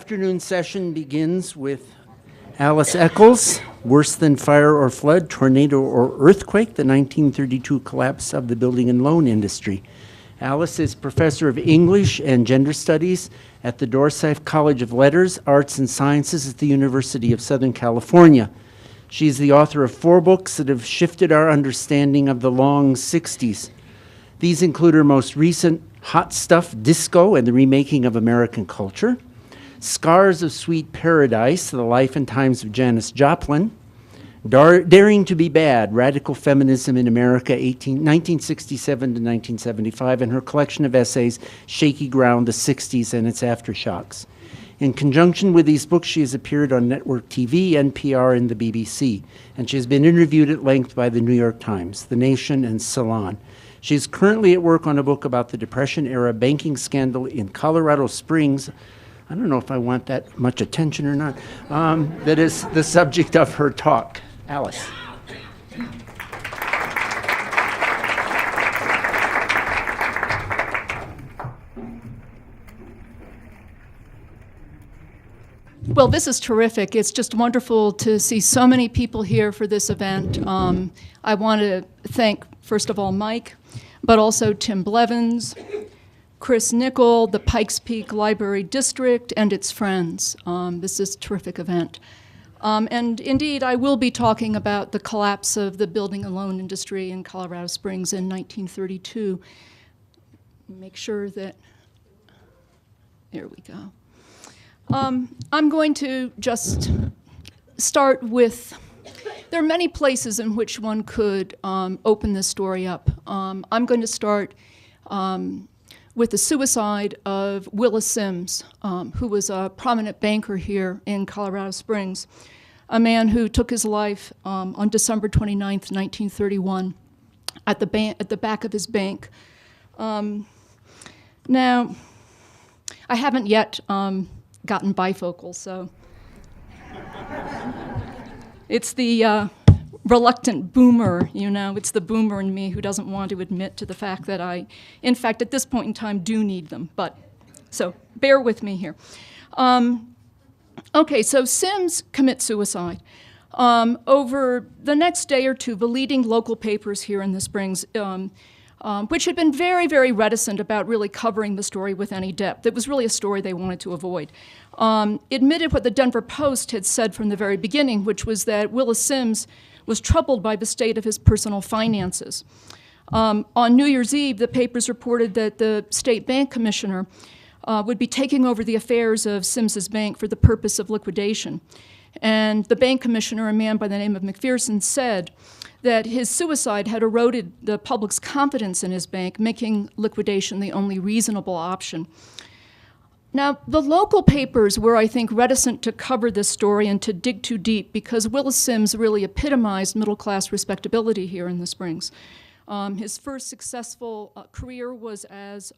afternoon session begins with Alice Echols, Worse Than Fire or Flood, Tornado or Earthquake, the 1932 Collapse of the Building and Loan Industry. Alice is Professor of English and Gender Studies at the Dorsafe College of Letters, Arts and Sciences at the University of Southern California. She's the author of 4 books that have shifted our understanding of the long 60s. These include her most recent Hot Stuff, Disco and the Remaking of American Culture, Scars of Sweet Paradise, The Life and Times of Janis Joplin, Daring to Be Bad, Radical Feminism in America, 1967 to 1975, and her collection of essays, Shaky Ground, the 60s and its Aftershocks. In conjunction with these books, she has appeared on network TV, NPR, and the BBC, and she has been interviewed at length by the New York Times, The Nation, and Salon. She's currently at work on a book about the Depression-era banking scandal in Colorado Springs. I don't know if I want that much attention or not. That is the subject of her talk. Alice. Well, this is terrific. It's just wonderful to see so many people here for this event. I want to thank, first of all, Mike, but also Tim Blevins, Chris Nickel, the Pikes Peak Library District, and its friends. This is a terrific event. And indeed, I will be talking about the collapse of the building and loan industry in Colorado Springs in 1932. Make sure that, there we go. I'm going to just start with, there are many places in which one could open this story up. I'm going to start with the suicide of Willis Simms, who was a prominent banker here in Colorado Springs, a man who took his life on December 29th, 1931, at the back of his bank. Now, I haven't yet gotten bifocal, so it's the reluctant boomer, you know, it's the boomer in me who doesn't want to admit to the fact that I, in fact, at this point in time, do need them, but, so bear with me here. Okay, so Simms commits suicide. Over the next day or two, the leading local papers here in the Springs, which had been very, very reticent about really covering the story with any depth. It was really a story they wanted to avoid. Admitted what the Denver Post had said from the very beginning, which was that Willis Simms was troubled by the state of his personal finances. On New Year's Eve, the papers reported that the state bank commissioner would be taking over the affairs of Simms's bank for the purpose of liquidation. And the bank commissioner, a man by the name of McPherson, said that his suicide had eroded the public's confidence in his bank, making liquidation the only reasonable option. Now, the local papers were, I think, reticent to cover this story and to dig too deep because Willis Simms really epitomized middle-class respectability here in the Springs. His first successful career was as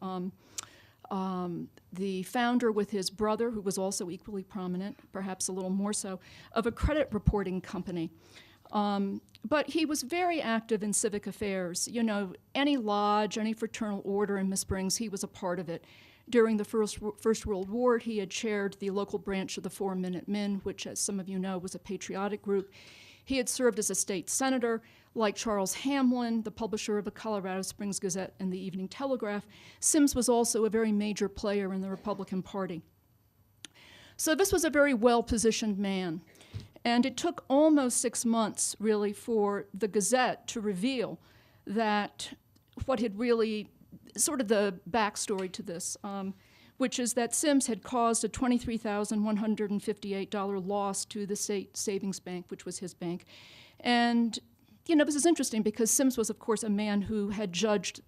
the founder with his brother, who was also equally prominent, perhaps a little more so, of a credit reporting company. But he was very active in civic affairs. You know, any lodge, any fraternal order in Miss Springs, he was a part of it. During the First World War, he had chaired the local branch of the 4-Minute Men, which, as some of you know, was a patriotic group. He had served as a state senator. Like Charles Hamlin, the publisher of the Colorado Springs Gazette and the Evening Telegraph, Simms was also a very major player in the Republican Party. So this was a very well-positioned man. And it took almost 6 months, really, for the Gazette to reveal that what had really, sort of the backstory to this, which is that Simms had caused a $23,158 loss to the State Savings Bank, which was his bank. And, you know, this is interesting because Simms was, of course, a man who had judged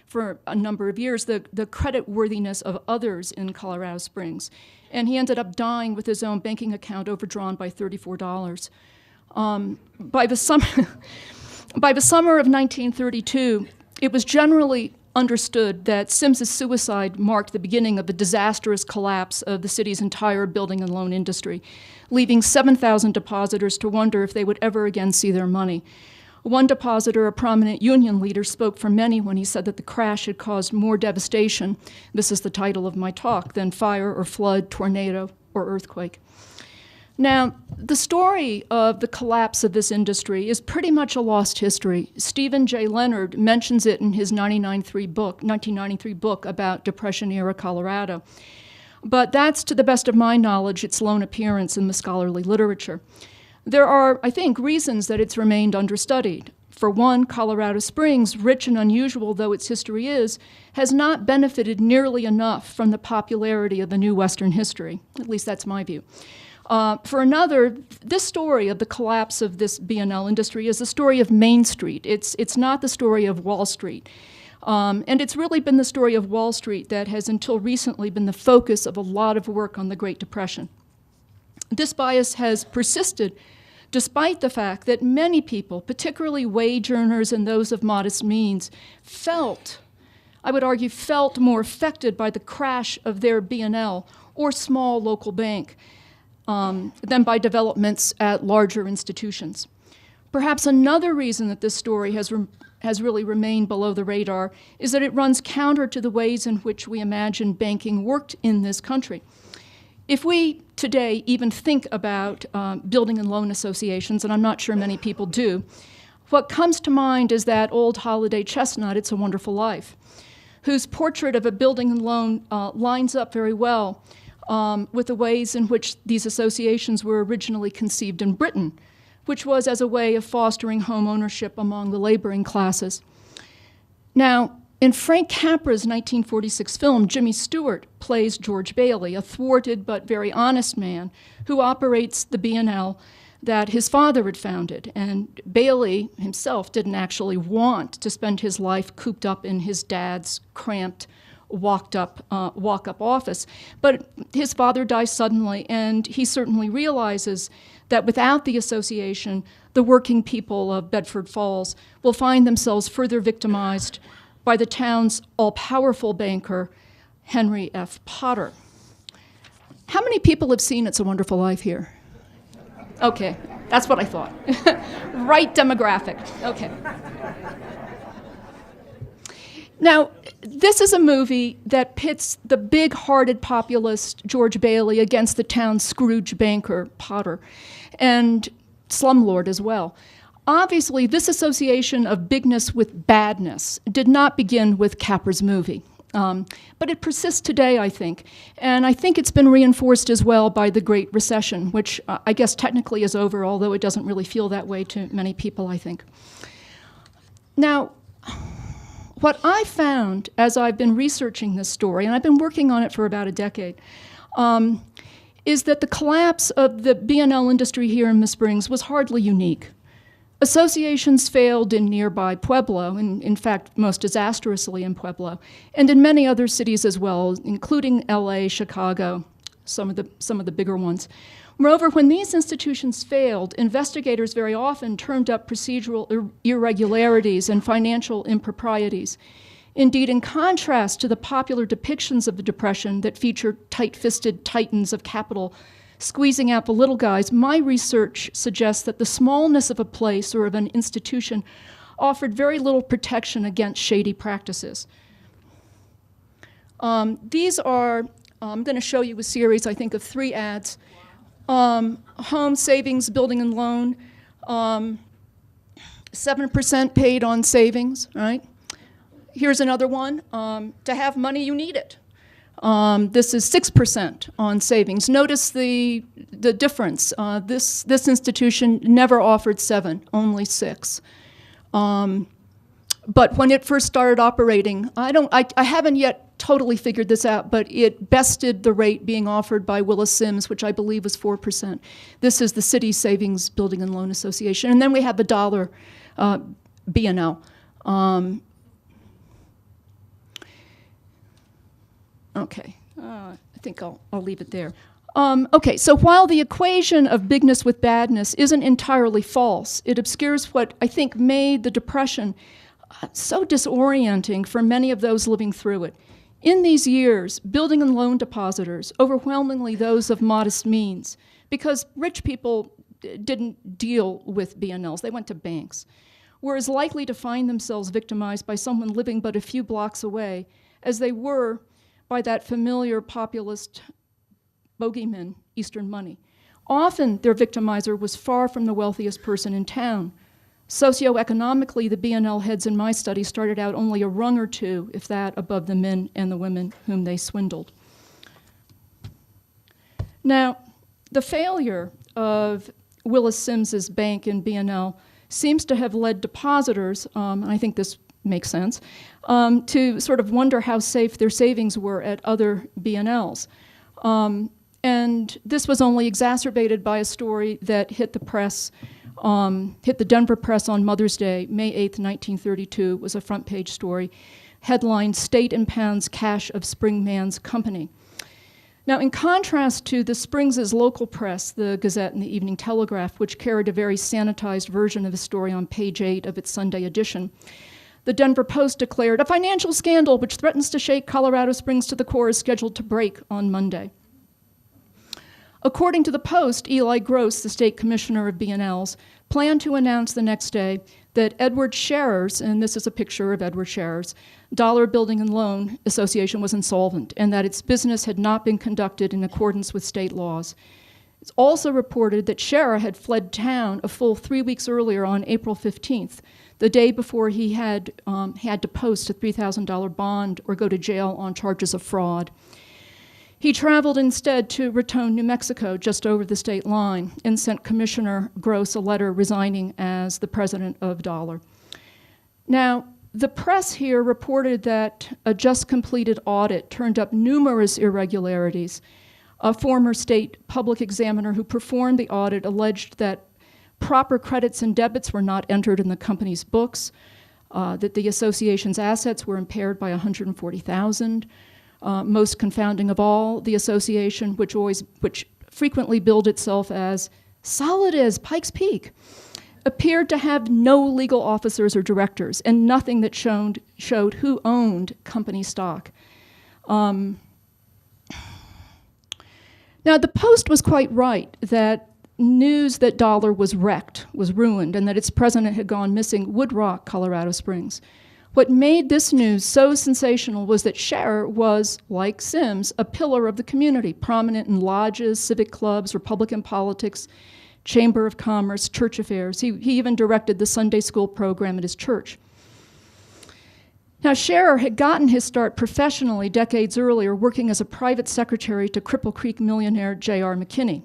for a number of years the creditworthiness of others in Colorado Springs. And he ended up dying with his own banking account overdrawn by $34. By the summer of 1932, it was generally understood that Simms's suicide marked the beginning of the disastrous collapse of the city's entire building and loan industry, leaving 7,000 depositors to wonder if they would ever again see their money. One depositor, a prominent union leader, spoke for many when he said that the crash had caused more devastation, this is the title of my talk, than fire or flood, tornado, or earthquake. Now, the story of the collapse of this industry is pretty much a lost history. Stephen J. Leonard mentions it in his 1993 book about Depression-era Colorado. But that's, to the best of my knowledge, its lone appearance in the scholarly literature. There are, I think, reasons that it's remained understudied. For one, Colorado Springs, rich and unusual though its history is, has not benefited nearly enough from the popularity of the new Western history. At least that's my view. For another, this story of the collapse of this B&L industry is the story of Main Street. It's not the story of Wall Street. And it's really been the story of Wall Street that has until recently been the focus of a lot of work on the Great Depression. This bias has persisted despite the fact that many people, particularly wage earners and those of modest means, I would argue, felt more affected by the crash of their B&L or small local bank than by developments at larger institutions. Perhaps another reason that this story has really remained below the radar is that it runs counter to the ways in which we imagine banking worked in this country. If we today even think about building and loan associations, and I'm not sure many people do, what comes to mind is that old holiday chestnut, It's a Wonderful Life, whose portrait of a building and loan lines up very well with the ways in which these associations were originally conceived in Britain, which was as a way of fostering home ownership among the laboring classes. Now, in Frank Capra's 1946 film, Jimmy Stewart plays George Bailey, a thwarted but very honest man who operates the B&L that his father had founded. And Bailey himself didn't actually want to spend his life cooped up in his dad's cramped, walk-up office. But his father dies suddenly, and he certainly realizes that without the association, the working people of Bedford Falls will find themselves further victimized by the town's all-powerful banker, Henry F. Potter. How many people have seen It's a Wonderful Life here? Okay, that's what I thought. Right demographic, okay. Now, this is a movie that pits the big-hearted populist George Bailey against the town's Scrooge banker, Potter, and slumlord as well. Obviously, this association of bigness with badness did not begin with Capra's movie, but it persists today, I think, and I think it's been reinforced as well by the Great Recession, which I guess technically is over, although it doesn't really feel that way to many people, I think. Now, what I found as I've been researching this story, and I've been working on it for about a decade, is that the collapse of the B&L industry here in Miss Springs was hardly unique. Associations failed in nearby Pueblo, and in fact, most disastrously in Pueblo, and in many other cities as well, including LA, Chicago, some of the bigger ones. Moreover, when these institutions failed, investigators very often turned up procedural irregularities and financial improprieties. Indeed, in contrast to the popular depictions of the Depression that featured tight-fisted titans of capital squeezing out the little guys, my research suggests that the smallness of a place or of an institution offered very little protection against shady practices. These are, I'm going to show you a series, I think, of 3 ads. Home savings, building and loan, 7% paid on savings, right? Here's another one, to have money, you need it. This is 6% on savings. Notice the difference. This institution never offered 7, only 6. But when it first started operating, I haven't yet totally figured this out, but it bested the rate being offered by Willis Simms, which I believe was 4%. This is the City Savings Building and Loan Association. And then we have the dollar B&L. Okay, I think I'll leave it there. Okay, so while the equation of bigness with badness isn't entirely false, it obscures what I think made the Depression so disorienting for many of those living through it. In these years, building and loan depositors, overwhelmingly those of modest means, because rich people didn't deal with B&Ls, they went to banks, were as likely to find themselves victimized by someone living but a few blocks away as they were by that familiar populist bogeyman, Eastern money. Often their victimizer was far from the wealthiest person in town. Socioeconomically, the B&L heads in my study started out only a rung or two, if that, above the men and the women whom they swindled. Now, the failure of Willis Simms's bank in B&L seems to have led depositors, and I think this makes sense, to sort of wonder how safe their savings were at other B&Ls. And this was only exacerbated by a story that hit the press, hit the Denver press on Mother's Day, May 8th, 1932. It was a front page story, headlined, "State impounds cash of Springman's company." Now, in contrast to the Springs' local press, the Gazette and the Evening Telegraph, which carried a very sanitized version of the story on page 8 of its Sunday edition, the Denver Post declared, "A financial scandal which threatens to shake Colorado Springs to the core is scheduled to break on Monday." According to the Post, Eli Gross, the state commissioner of B&Ls, planned to announce the next day that Edward Scherer's, and this is a picture of Edward Scherer's, Dollar Building and Loan Association was insolvent and that its business had not been conducted in accordance with state laws. It's also reported that Scherer had fled town a full 3 weeks earlier on April 15th, the day before he had to post a $3,000 bond or go to jail on charges of fraud. He traveled instead to Raton, New Mexico, just over the state line, and sent Commissioner Gross a letter resigning as the president of Dollar. Now, the press here reported that a just completed audit turned up numerous irregularities. A former state public examiner who performed the audit alleged that proper credits and debits were not entered in the company's books, that the association's assets were impaired by $140,000. Most confounding of all, the association, which frequently billed itself as solid as Pikes Peak, appeared to have no legal officers or directors and nothing that showed who owned company stock. Now, the Post was quite right that news that Dollar was wrecked, was ruined, and that its president had gone missing would rock Colorado Springs. What made this news so sensational was that Scherer was, like Simms, a pillar of the community, prominent in lodges, civic clubs, Republican politics, Chamber of Commerce, church affairs. He even directed the Sunday school program at his church. Now, Scherer had gotten his start professionally decades earlier, working as a private secretary to Cripple Creek millionaire J.R. McKinney.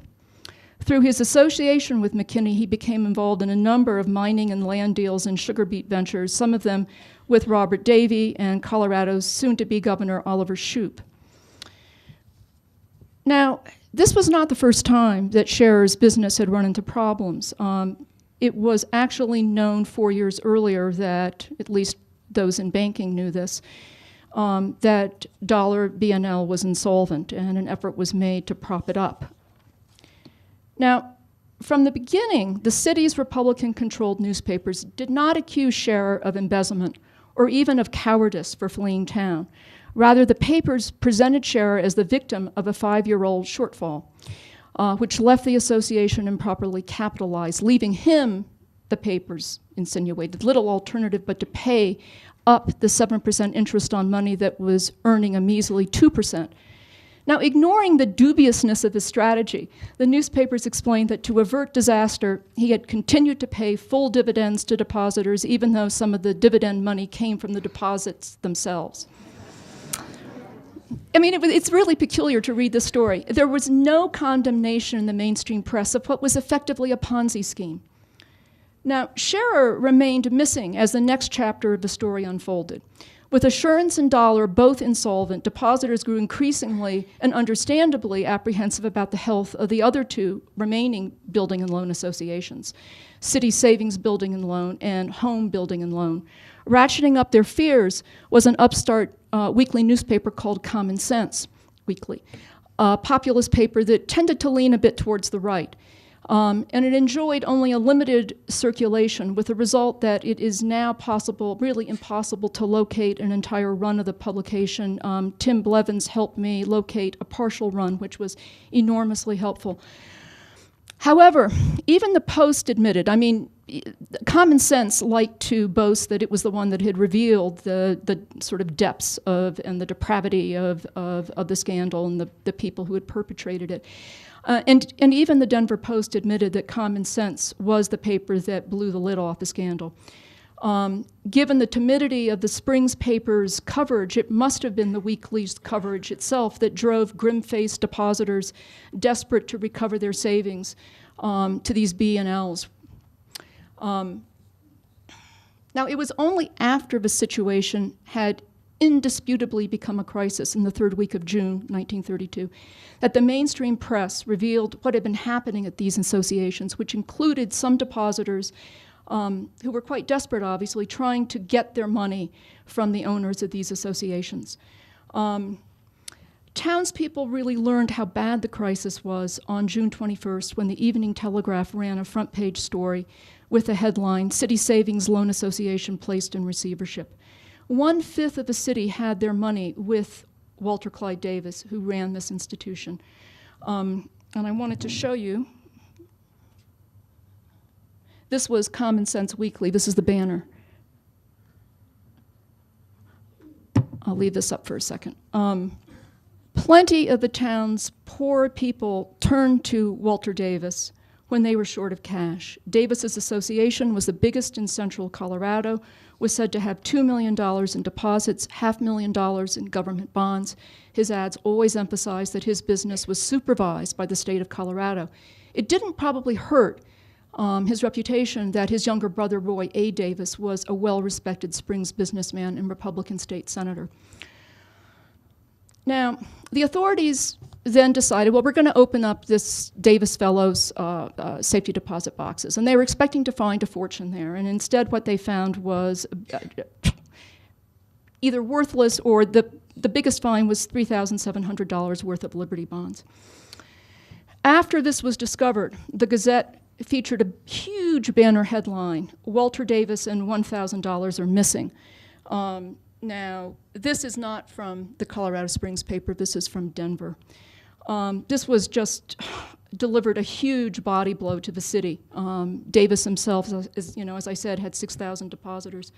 Through his association with McKinney, he became involved in a number of mining and land deals and sugar beet ventures, some of them with Robert Davey and Colorado's soon-to-be governor Oliver Shoup. Now, this was not the first time that Scherer's business had run into problems. It was actually known 4 years earlier that, at least those in banking knew this, that Dollar B&L was insolvent and an effort was made to prop it up. Now, from the beginning, the city's Republican-controlled newspapers did not accuse Scherer of embezzlement or even of cowardice for fleeing town. Rather, the papers presented Scherer as the victim of a 5-year-old shortfall, which left the association improperly capitalized, leaving him, the papers insinuated, little alternative but to pay up the 7% interest on money that was earning a measly 2%. Now, ignoring the dubiousness of his strategy, the newspapers explained that to avert disaster, he had continued to pay full dividends to depositors, even though some of the dividend money came from the deposits themselves. I mean, it's really peculiar to read this story. There was no condemnation in the mainstream press of what was effectively a Ponzi scheme. Now, Scherer remained missing as the next chapter of the story unfolded. With Assurance and Dollar both insolvent, depositors grew increasingly and understandably apprehensive about the health of the other two remaining building and loan associations, City Savings Building and Loan and Home Building and Loan. Ratcheting up their fears was an upstart weekly newspaper called Common Sense Weekly, a populist paper that tended to lean a bit towards the right. And it enjoyed only a limited circulation, with the result that it is now really impossible to locate an entire run of the publication. Tim Blevins helped me locate a partial run, which was enormously helpful. However, even the Post admitted, I mean, common sense liked to boast that it was the one that had revealed the sort of depths of and the depravity of the scandal and the people who had perpetrated it. And even the Denver Post admitted that Common Sense was the paper that blew the lid off the scandal. Given the timidity of the Springs paper's coverage, it must have been the weekly's coverage itself that drove grim-faced depositors desperate to recover their savings to these B&Ls. Now, it was only after the situation had indisputably become a crisis in the third week of June 1932 that the mainstream press revealed what had been happening at these associations, which included some depositors who were quite desperate, obviously, trying to get their money from the owners of these associations. Townspeople really learned how bad the crisis was on June 21st when the Evening Telegraph ran a front-page story with the headline, City Savings Loan Association Placed in Receivership. 1/5 of the city had their money with Walter Clyde Davis, who ran this institution. And I wanted to show you. This was Common Sense Weekly. This is the banner. I'll leave this up for a second. Plenty of the town's poor people turned to Walter Davis when they were short of cash. Davis's association was the biggest in central Colorado, was said to have $2 million in deposits, $500,000 in government bonds. His ads always emphasized that his business was supervised by the state of Colorado. It didn't probably hurt his reputation that his younger brother, Roy A. Davis, was a well-respected Springs businessman and Republican state senator. Now, the authorities then decided, well, we're going to open up this Davis Fellows safety deposit boxes. And they were expecting to find a fortune there. And instead what they found was either worthless or the biggest find was $3,700 worth of Liberty bonds. After this was discovered, the Gazette featured a huge banner headline, Walter Davis and $1,000 are missing. Now, this is not from the Colorado Springs paper, this is from Denver. This was just delivered a huge body blow to the city. Davis himself, as I said, had 6,000 depositors.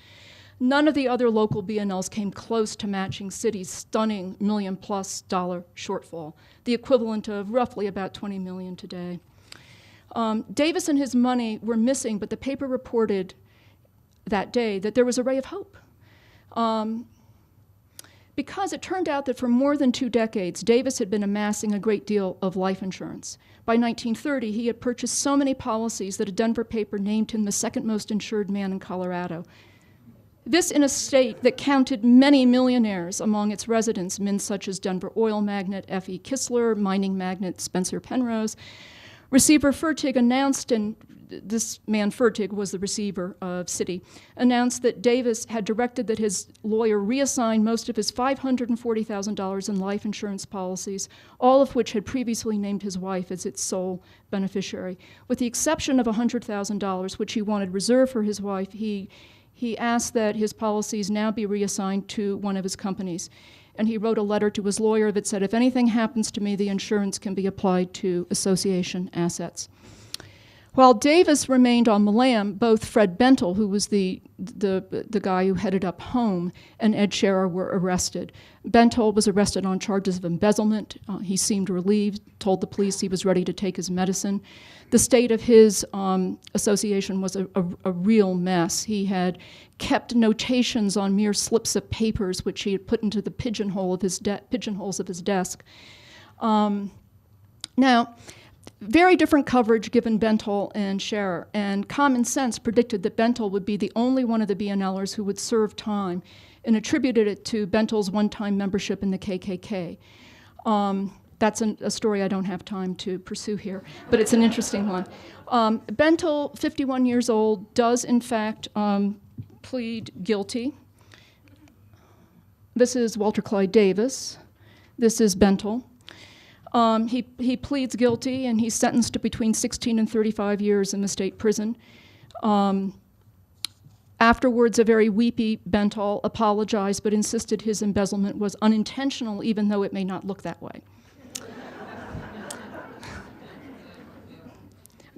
None of the other local B&Ls came close to matching city's stunning $1 million+ shortfall, the equivalent of roughly about $20 million today. Davis and his money were missing, but the paper reported that day that there was a ray of hope. Because it turned out that for more than 2 decades, Davis had been amassing a great deal of life insurance. By 1930, he had purchased so many policies that a Denver paper named him the second most insured man in Colorado. This in a state that counted many millionaires among its residents, men such as Denver oil magnate F.E. Kistler, mining magnate Spencer Penrose. Receiver Fertig announced, and this man Fertig was the receiver of City, announced that Davis had directed that his lawyer reassign most of his $540,000 in life insurance policies, all of which had previously named his wife as its sole beneficiary. With the exception of $100,000, which he wanted reserved for his wife, he asked that his policies now be reassigned to one of his companies. And he wrote a letter to his lawyer that said, if anything happens to me, the insurance can be applied to association assets. While Davis remained on the lam, both Fred Bentel, who was the guy who headed up Home, and Ed Scherer were arrested. Bentel was arrested on charges of embezzlement. He seemed relieved, told the police he was ready to take his medicine. The state of his association was a real mess. He had kept notations on mere slips of papers, which he had put into the pigeonholes of his desk. Now, very different coverage given Bentel and Scherer, and Common Sense predicted that Bentel would be the only one of the B&Lers who would serve time, and attributed it to Bentel's one-time membership in the KKK. That's a story I don't have time to pursue here, but it's an interesting one. Bentel, 51 years old, does in fact plead guilty. This is Walter Clyde Davis. This is Bentel. He pleads guilty, and he's sentenced to between 16 and 35 years in the state prison. Afterwards, a very weepy Bentel apologized, but insisted his embezzlement was unintentional, even though it may not look that way.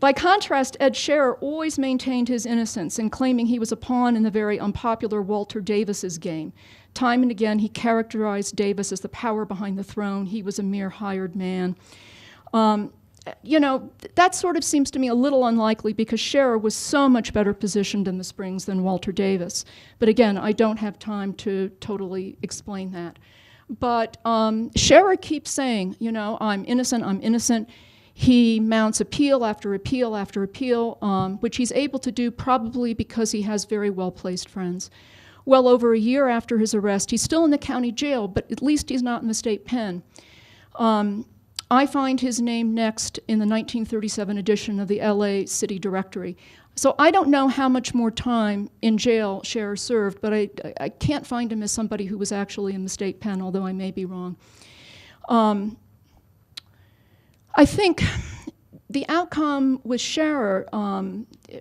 By contrast, Ed Scherer always maintained his innocence in claiming he was a pawn in the very unpopular Walter Davis's game. Time and again, he characterized Davis as the power behind the throne. He was a mere hired man. That sort of seems to me a little unlikely because Scherer was so much better positioned in the Springs than Walter Davis. But again, I don't have time to totally explain that. But Scherer keeps saying, I'm innocent, I'm innocent. He mounts appeal after appeal after appeal, which he's able to do probably because he has very well-placed friends. Well over a year after his arrest, he's still in the county jail, but at least he's not in the state pen. I find his name next in the 1937 edition of the LA City Directory. So I don't know how much more time in jail Scherer served, but I can't find him as somebody who was actually in the state pen, although I may be wrong. I think the outcome with Scherer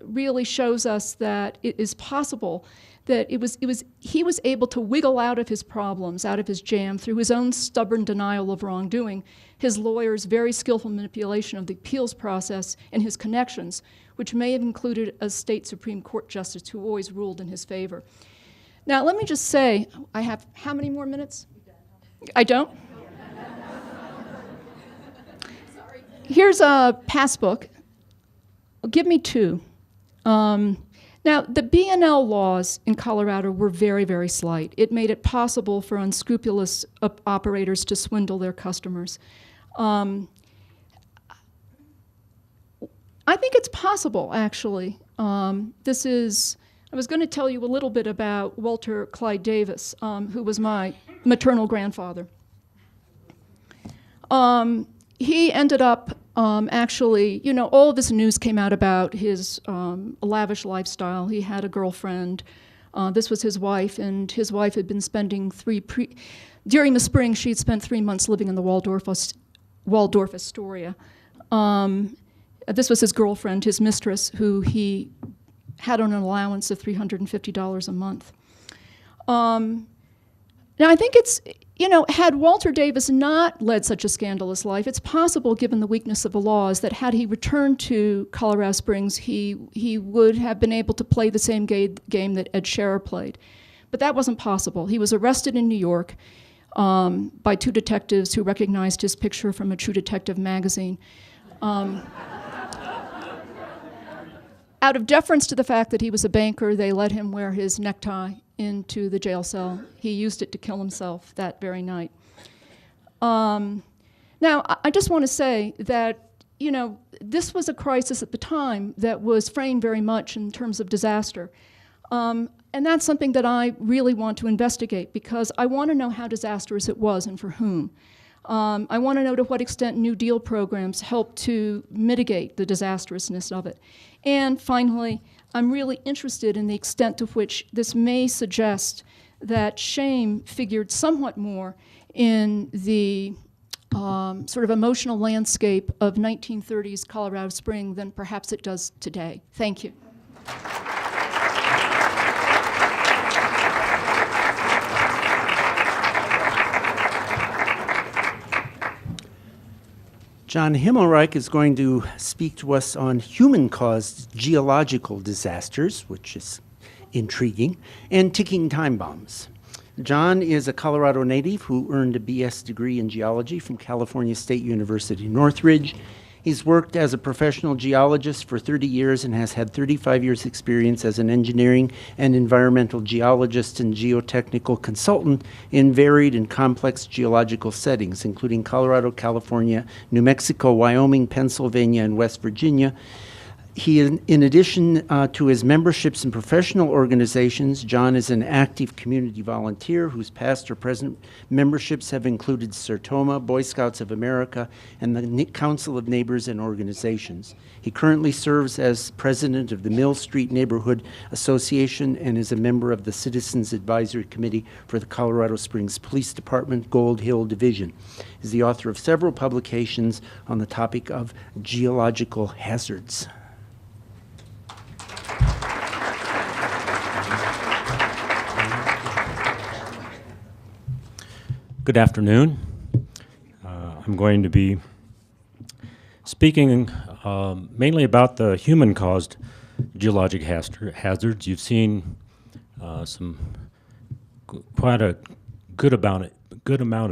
really shows us that it is possible that he was able to wiggle out of his problems, out of his jam, through his own stubborn denial of wrongdoing, his lawyer's very skillful manipulation of the appeals process, and his connections, which may have included a state Supreme Court justice who always ruled in his favor. Now, let me just say, I have how many more minutes? I don't? Here's a passbook. Give me two. Now, the B&L laws in Colorado were very, very slight. It made it possible for unscrupulous operators to swindle their customers. I think it's possible, actually. I was going to tell you a little bit about Walter Clyde Davis, who was my maternal grandfather. He ended up actually, all of this news came out about his lavish lifestyle. He had a girlfriend. This was his wife, and his wife had been spending during the spring, she'd spent 3 months living in the Waldorf Astoria. This was his girlfriend, his mistress, who he had on an allowance of $350 a month. Now, I think it's, had Walter Davis not led such a scandalous life, it's possible, given the weakness of the laws, that had he returned to Colorado Springs, he would have been able to play the same game that Ed Scherer played. But that wasn't possible. He was arrested in New York by two detectives who recognized his picture from a True Detective magazine. Out of deference to the fact that he was a banker, they let him wear his necktie into the jail cell. He used it to kill himself that very night. Now, I just want to say that, this was a crisis at the time that was framed very much in terms of disaster. And that's something that I really want to investigate because I want to know how disastrous it was and for whom. I want to know to what extent New Deal programs helped to mitigate the disastrousness of it. And finally, I'm really interested in the extent to which this may suggest that shame figured somewhat more in the sort of emotional landscape of 1930s Colorado Springs than perhaps it does today. Thank you. John Himmelreich is going to speak to us on human-caused geological disasters, which is intriguing, and ticking time bombs. John is a Colorado native who earned a BS degree in geology from California State University, Northridge. He's worked as a professional geologist for 30 years and has had 35 years' experience as an engineering and environmental geologist and geotechnical consultant in varied and complex geological settings, including Colorado, California, New Mexico, Wyoming, Pennsylvania, and West Virginia. He, in addition to his memberships in professional organizations, John is an active community volunteer whose past or present memberships have included Sertoma, Boy Scouts of America, and the Council of Neighbors and Organizations. He currently serves as president of the Mill Street Neighborhood Association and is a member of the Citizens Advisory Committee for the Colorado Springs Police Department Gold Hill Division. He's the author of several publications on the topic of geological hazards. Good afternoon. I'm going to be speaking mainly about the human-caused geologic hazards. You've seen quite a good amount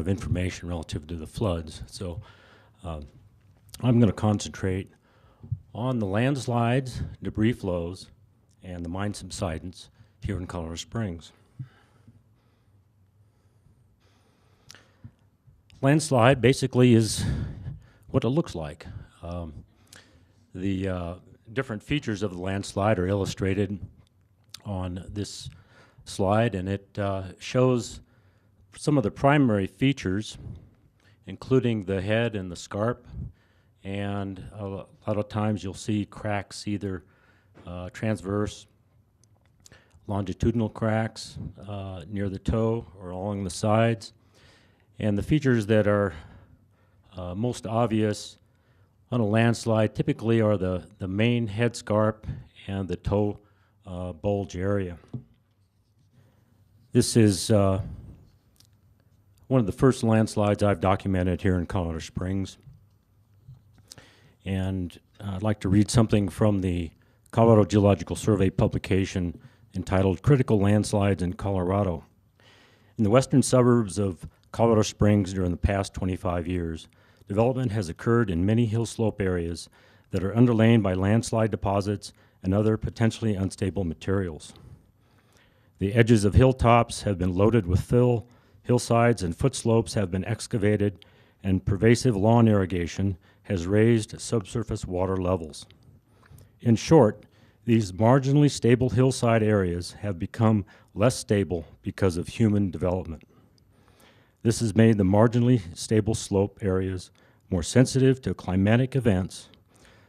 of information relative to the floods. So I'm going to concentrate on the landslides, debris flows, and the mine subsidence here in Colorado Springs. Landslide basically is what it looks like. The different features of the landslide are illustrated on this slide, and it shows some of the primary features, including the head and the scarp, and a lot of times you'll see cracks, either transverse, longitudinal cracks near the toe or along the sides. And the features that are most obvious on a landslide typically are the main head scarp and the toe bulge area. This is one of the first landslides I've documented here in Colorado Springs. And I'd like to read something from the Colorado Geological Survey publication entitled Critical Landslides in Colorado. In the western suburbs of Colorado Springs during the past 25 years, development has occurred in many hill slope areas that are underlain by landslide deposits and other potentially unstable materials. The edges of hilltops have been loaded with fill, hillsides and foot slopes have been excavated, and pervasive lawn irrigation has raised subsurface water levels. In short, these marginally stable hillside areas have become less stable because of human development. This has made the marginally stable slope areas more sensitive to climatic events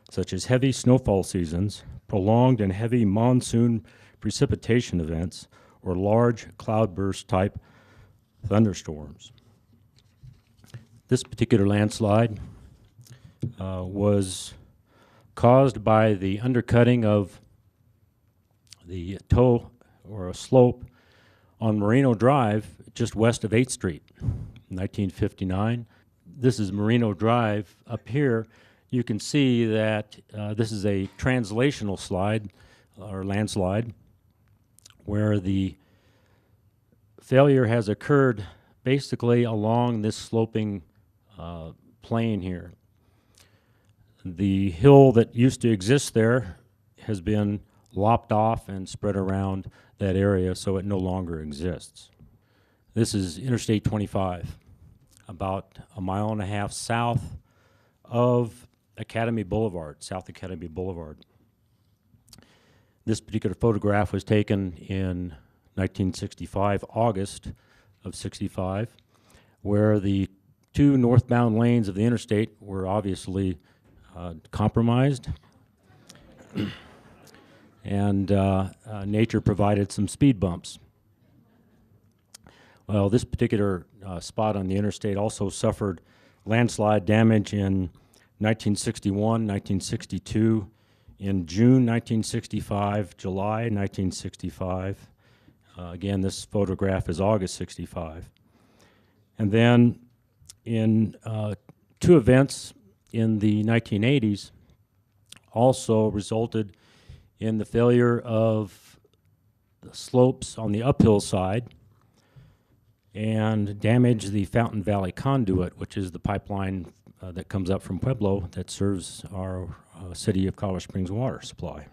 such as heavy snowfall seasons, prolonged and heavy monsoon precipitation events, or large cloudburst type thunderstorms. This particular landslide was caused by the undercutting of the toe or a slope on Merino Drive just west of 8th Street in 1959. This is Merino Drive. Up here you can see that this is a translational slide or landslide where the failure has occurred basically along this sloping plane here. The hill that used to exist there has been lopped off and spread around that area, so it no longer exists. This is Interstate 25, about a mile and a half south of Academy Boulevard, South Academy Boulevard. This particular photograph was taken in 1965, August of 65, where the two northbound lanes of the interstate were obviously compromised. And nature provided some speed bumps. Well, this particular spot on the interstate also suffered landslide damage in 1961, 1962, in June 1965, July 1965. Again, this photograph is August 65. And then in two events in the 1980s also resulted in the failure of the slopes on the uphill side and damaged the Fountain Valley Conduit, which is the pipeline that comes up from Pueblo that serves our city of Colorado Springs water supply.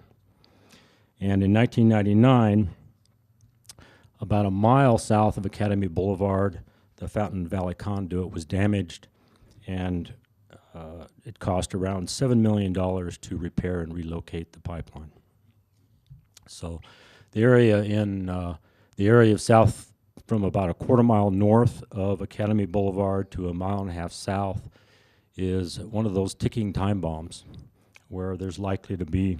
And in 1999, about a mile south of Academy Boulevard, the Fountain Valley Conduit was damaged, and it cost around $7 million to repair and relocate the pipeline. So the area in the area of south from about a quarter mile north of Academy Boulevard to a mile and a half south is one of those ticking time bombs where there's likely to be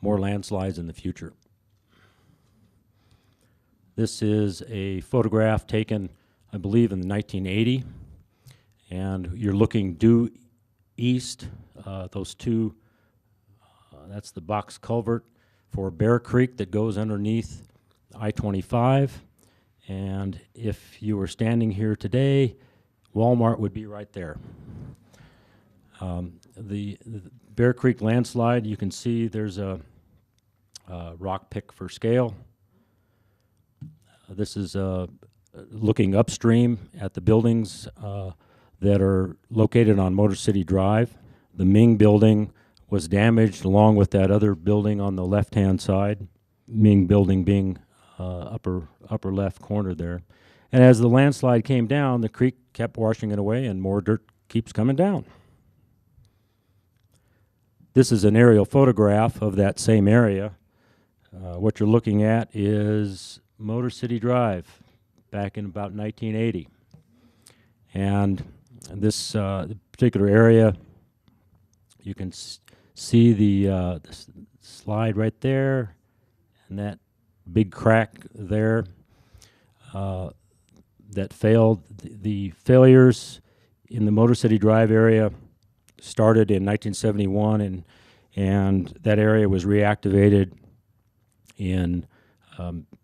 more landslides in the future. This is a photograph taken, I believe, in 1980, and you're looking due east. Those two, that's the box culvert for Bear Creek that goes underneath I-25, and if you were standing here today, Walmart would be right there. the Bear Creek landslide, you can see there's a rock pick for scale. This is looking upstream at the buildings that are located on Motor City Drive. The Ming building was damaged along with that other building on the left-hand side, Ming building being upper left corner there. And as the landslide came down, the creek kept washing it away and more dirt keeps coming down. This is an aerial photograph of that same area. What you're looking at is Motor City Drive back in about 1980. And this particular area, you can see the slide right there and that big crack there that failed. The failures in the Motor City Drive area started in 1971, and that area was reactivated in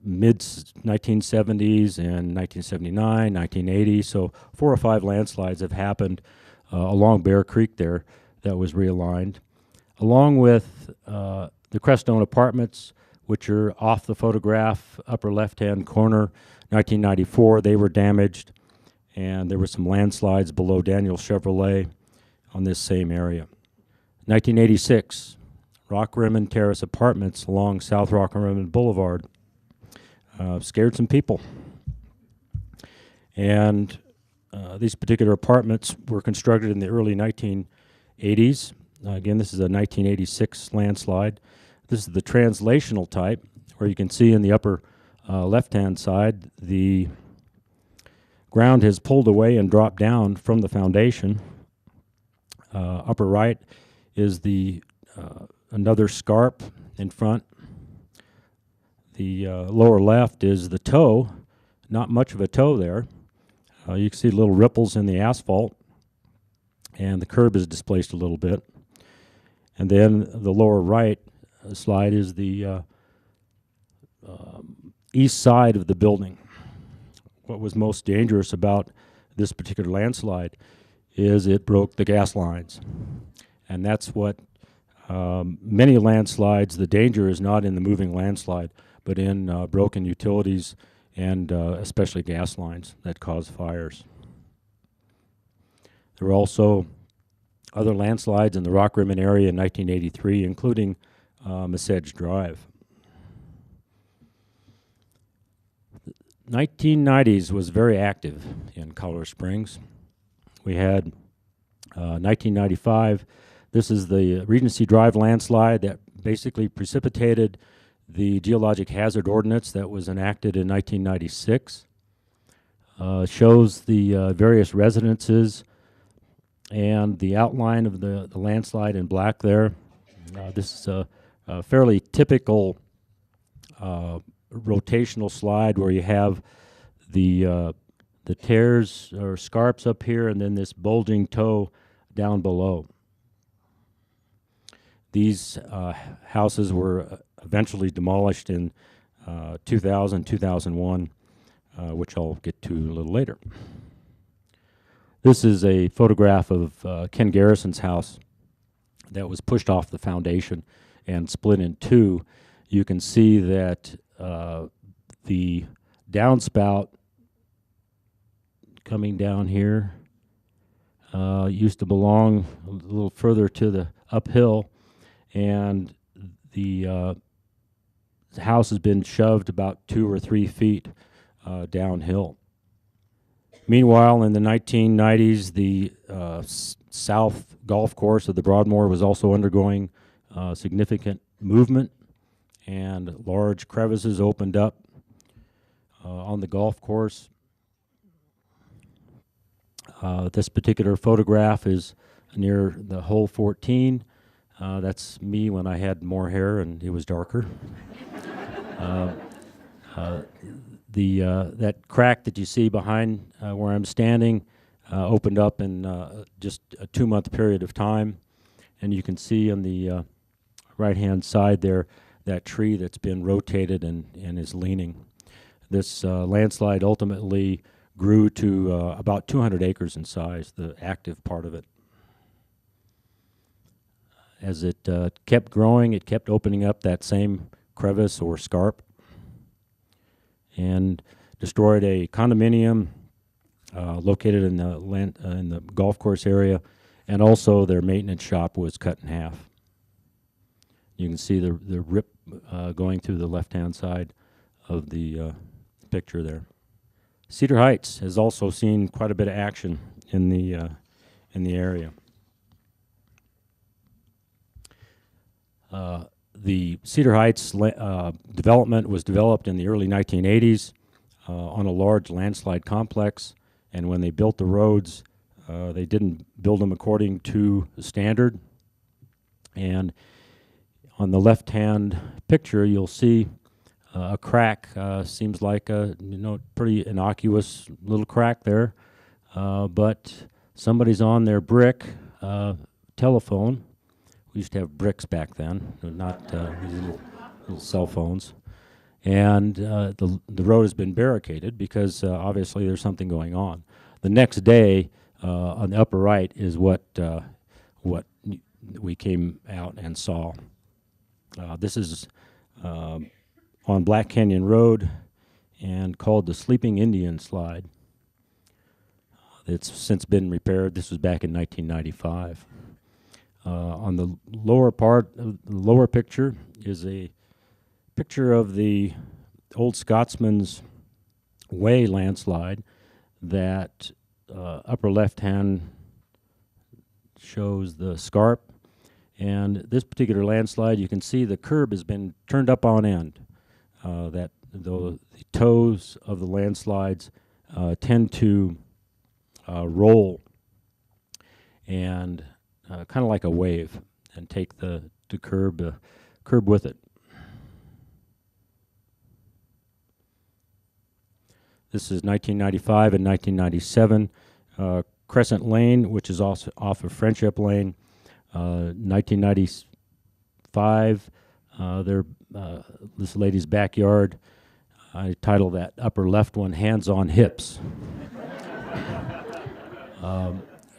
mid-1970s and 1979, 1980. So 4 or 5 landslides have happened along Bear Creek there that was realigned. Along with the Crestone Apartments, which are off the photograph, upper left-hand corner, 1994, they were damaged. And there were some landslides below Daniel Chevrolet on this same area. 1986, Rockrimmon Terrace Apartments along South Rockrimmon Boulevard scared some people. And these particular apartments were constructed in the early 1980s. Again, this is a 1986 landslide. This is the translational type, where you can see in the upper left-hand side, the ground has pulled away and dropped down from the foundation. Upper right is the another scarp in front. The lower left is the toe, not much of a toe there. You can see little ripples in the asphalt, and the curb is displaced a little bit. And then the lower right slide is the east side of the building. What was most dangerous about this particular landslide is it broke the gas lines. And that's what many landslides, the danger is not in the moving landslide, but in broken utilities and especially gas lines that cause fires. There were also other landslides in the Rockrimmon area in 1983, including Messedge Drive. 1990s was very active in Colorado Springs. We had 1995. This is the Regency Drive landslide that basically precipitated the Geologic Hazard Ordinance that was enacted in 1996. Shows the various residences and the outline of the landslide in black there. This is a fairly typical rotational slide where you have the tears or scarps up here and then this bulging toe down below. These houses were eventually demolished in 2000, 2001, which I'll get to a little later. This is a photograph of Ken Garrison's house that was pushed off the foundation and split in two. You can see that the downspout coming down here used to belong a little further to the uphill, and the house has been shoved about 2 or 3 feet downhill. Meanwhile, in the 1990s, the south golf course of the Broadmoor was also undergoing significant movement, and large crevices opened up on the golf course. This particular photograph is near the hole 14. That's me when I had more hair and it was darker. That crack that you see behind where I'm standing opened up in just a 2-month period of time, and you can see on the right-hand side there that tree that's been rotated and is leaning. This landslide ultimately grew to about 200 acres in size, the active part of it. as it kept growing, it kept opening up that same crevice or scarp and destroyed a condominium located in the golf course area, and also their maintenance shop was cut in half. You can see the rip going through the left-hand side of the picture there. Cedar Heights has also seen quite a bit of action in the area. The Cedar Heights development was developed in the early 1980s on a large landslide complex, and when they built the roads, they didn't build them according to the standard. And on the left-hand picture, you'll see a crack. Seems like a pretty innocuous little crack there, but somebody's on their brick telephone. We used to have bricks back then, not these little cell phones. And the road has been barricaded because obviously there's something going on. The next day, on the upper right, is what we came out and saw. This is on Black Canyon Road and called the Sleeping Indian Slide. It's since been repaired. This was back in 1995. On the lower part, the lower picture is a picture of the Old Scotsman's Way landslide. That upper left-hand shows the scarp. And this particular landslide, you can see the curb has been turned up on end. That the toes of the landslides tend to roll and kind of like a wave, and take the curb with it. This is 1995 and 1997. Crescent Lane, which is also off of Friendship Lane. 1995, this lady's backyard. I titled that upper left one, Hands on Hips.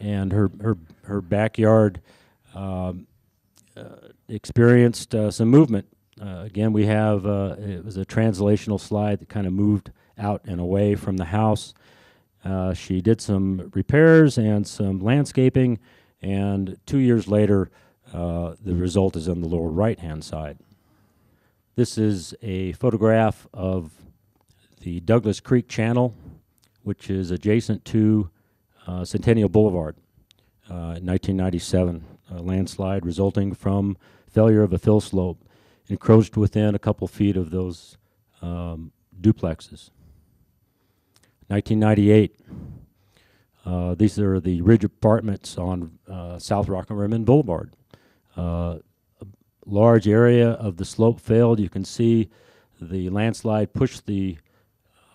And her backyard experienced some movement. Again, we have, it was a translational slide that kind of moved out and away from the house. She did some repairs and some landscaping, and 2 years later, the result is on the lower right-hand side. This is a photograph of the Douglas Creek Channel, which is adjacent to Centennial Boulevard. In 1997, a landslide resulting from failure of a fill slope encroached within a couple feet of those duplexes. 1998, these are the Ridge Apartments on South Rockrimmon Boulevard. A large area of the slope failed. You can see the landslide pushed the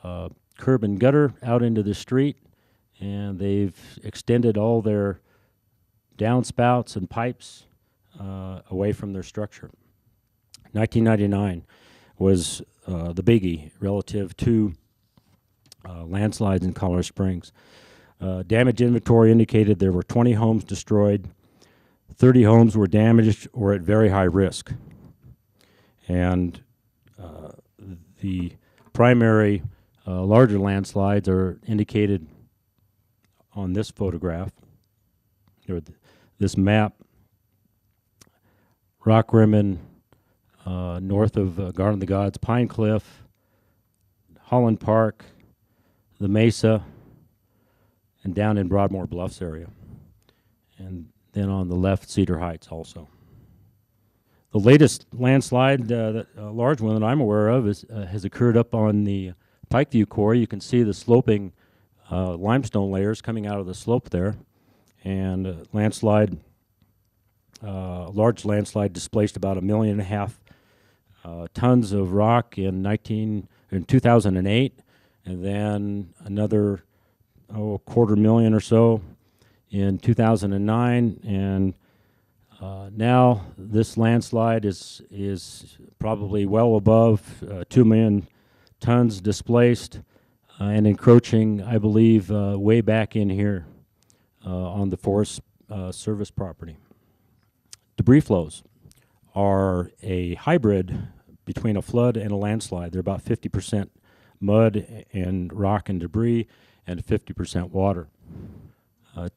curb and gutter out into the street, and they've extended all their downspouts and pipes away from their structure. 1999 was the biggie relative to landslides in Colorado Springs. Damage inventory indicated there were 20 homes destroyed, 30 homes were damaged or at very high risk. And the primary larger landslides are indicated on this photograph, or this map. Rockrimmon, north of Garden of the Gods, Pine Cliff, Holland Park, the Mesa, and down in Broadmoor Bluffs area. And then on the left, Cedar Heights also. The latest landslide, a large one that I'm aware of, has occurred up on the Pikeview Quarry. You can see the sloping limestone layers coming out of the slope there. And landslide, large landslide displaced about 1.5 million tons of rock in 2008, and then another 250,000 or so in 2009, and now this landslide is probably well above 2 million tons displaced and encroaching, I believe, way back in here on the Forest Service property. debris flows are a hybrid between a flood and a landslide. They're about 50% mud and rock and debris and 50% water.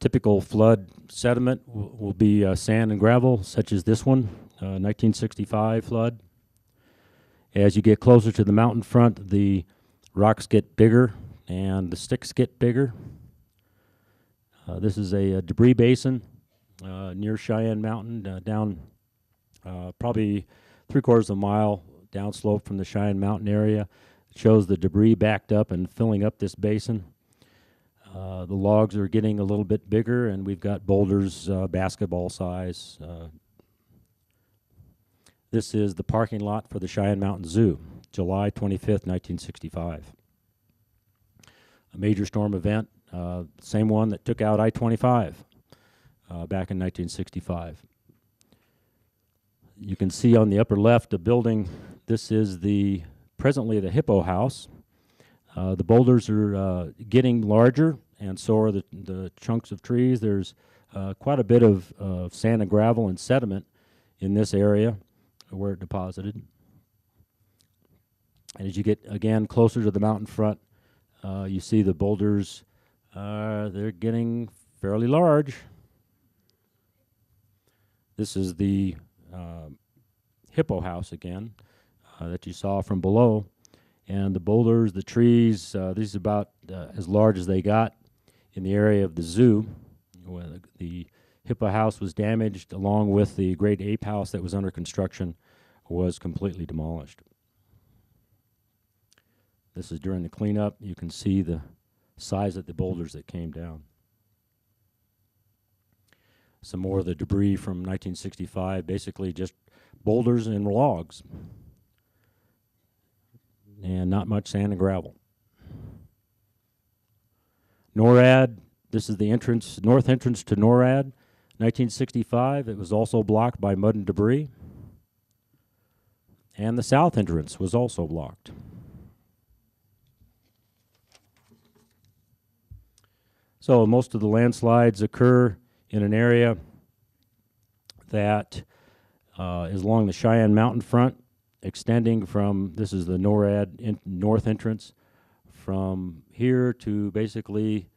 Typical flood sediment will be sand and gravel, such as this one, 1965 flood. As you get closer to the mountain front, the rocks get bigger and the sticks get bigger. This is a debris basin near Cheyenne Mountain, down probably 3/4 of a mile downslope from the Cheyenne Mountain area. It shows the debris backed up and filling up this basin. The logs are getting a little bit bigger, and we've got boulders basketball size. This is the parking lot for the Cheyenne Mountain Zoo, July 25th, 1965. A major storm event, same one that took out I-25 back in 1965. You can see on the upper left a building. This is presently the Hippo House. The boulders are getting larger, and so are the chunks of trees. There's quite a bit of sand and gravel and sediment in this area where it deposited. And as you get, again, closer to the mountain front, you see the boulders, they're getting fairly large. This is the Hippo House again that you saw from below. And the boulders, the trees, these are about as large as they got in the area of the zoo. Where the Hippo House was damaged, along with the great ape house that was under construction, was completely demolished. This is during the cleanup. You can see the size of the boulders that came down. Some more of the debris from 1965, basically just boulders and logs, and not much sand and gravel. Norad, this is the entrance, north entrance to Norad, 1965. It was also blocked by mud and debris. And the south entrance was also blocked. So most of the landslides occur in an area that is along the Cheyenne Mountain front, extending from, this is the Norad north entrance, from here to basically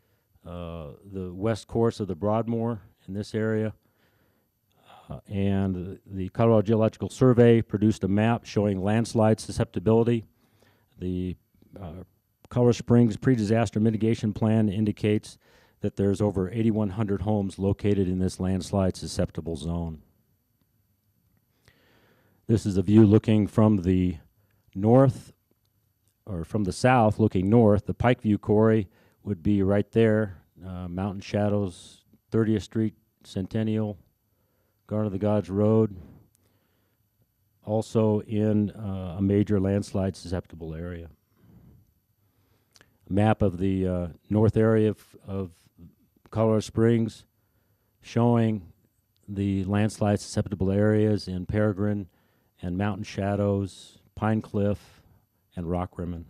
the west course of the Broadmoor in this area. And the Colorado Geological Survey produced a map showing landslide susceptibility. The Colorado Springs Pre-Disaster Mitigation Plan indicates that there's over 8,100 homes located in this landslide susceptible zone. This is a view looking from the north, or from the south looking north. The Pike View Quarry would be right there. Mountain Shadows, 30th Street, Centennial, Garden of the Gods Road. Also in a major landslide susceptible area. A map of the north area of Colorado Springs showing the landslide susceptible areas in Peregrine and Mountain Shadows, Pine Cliff, and Rockrimmon.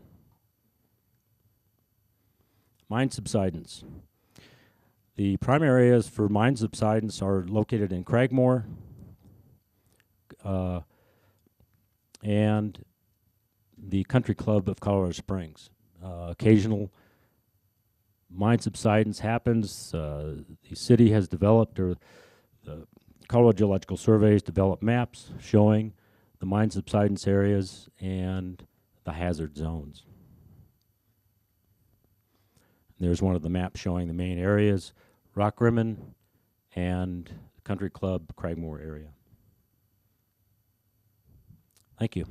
Mine subsidence. The primary areas for mine subsidence are located in Cragmore and the Country Club of Colorado Springs. Occasional mine subsidence happens. The city has developed, or the Colorado Geological Survey has developed maps showing the mine subsidence areas and the hazard zones. There's one of the maps showing the main areas, Rockrimmon and Country Club Cragmore area. Thank you.